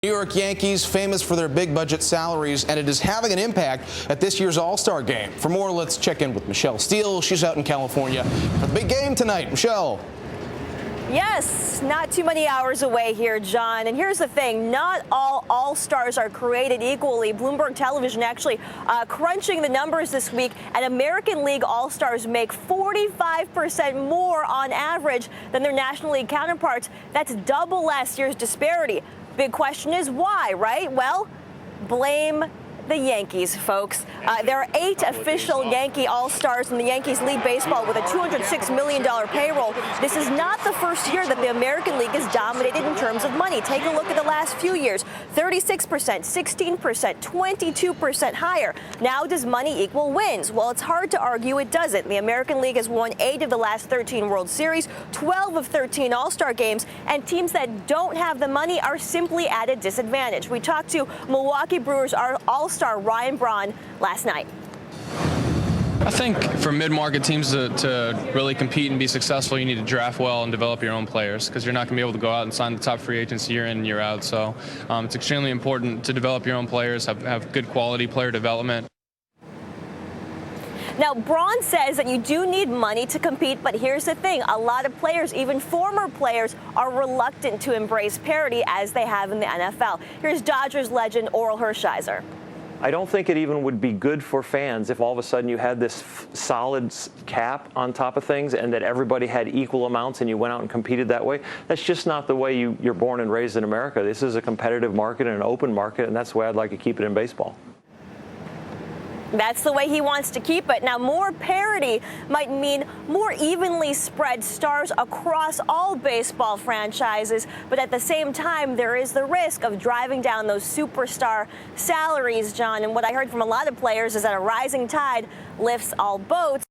New York Yankees, famous for their big budget salaries, and it is having an impact at this year's All-Star game. For more, let's check in with Michele Steele. She's out in California for the big game tonight. Michele. Yes, not too many hours away here, John. And here's the thing, not all All-Stars are created equally. Bloomberg Television actually crunching the numbers this week, and American League All-Stars make 45% more on average than their National League counterparts. That's double last year's disparity. Big question is why, right? Well, blame the Yankees, folks. There are 8 official Yankee All-Stars in the Yankees League Baseball with a $206 million payroll. This is not the first year that the American League is dominated in terms of money. Take a look at the last few years. 36%, 16%, 22% higher. Now, does money equal wins? Well, it's hard to argue it doesn't. The American League has won 8 of the last 13 World Series, 12 of 13 All-Star games, and teams that don't have the money are simply at a disadvantage. We talked to Milwaukee Brewers All-Star BRAUN last night. I think for mid-market teams to really compete and be successful, you need to draft well and develop your own players, because you're not going to be able to go out and sign the top free agents year in and year out. So it's extremely important to develop your own players, have good quality player development. Now, BRAUN says that you do need money to compete, but here's the thing. A lot of players, even former players, are reluctant to embrace parity as they have in the NFL. Here's Dodgers legend OREL HERSHISER. I don't think it even would be good for fans if all of a sudden you had this solid cap on top of things and that everybody had equal amounts and you went out and competed that way. That's just not the way you're born and raised in America. This is a competitive market and an open market, and that's the way I'd like to keep it in baseball. That's the way he wants to keep it. Now, more parity might mean more evenly spread stars across all baseball franchises, but at the same time, there is the risk of driving down those superstar salaries, John. And what I heard from a lot of players is that a rising tide lifts all boats.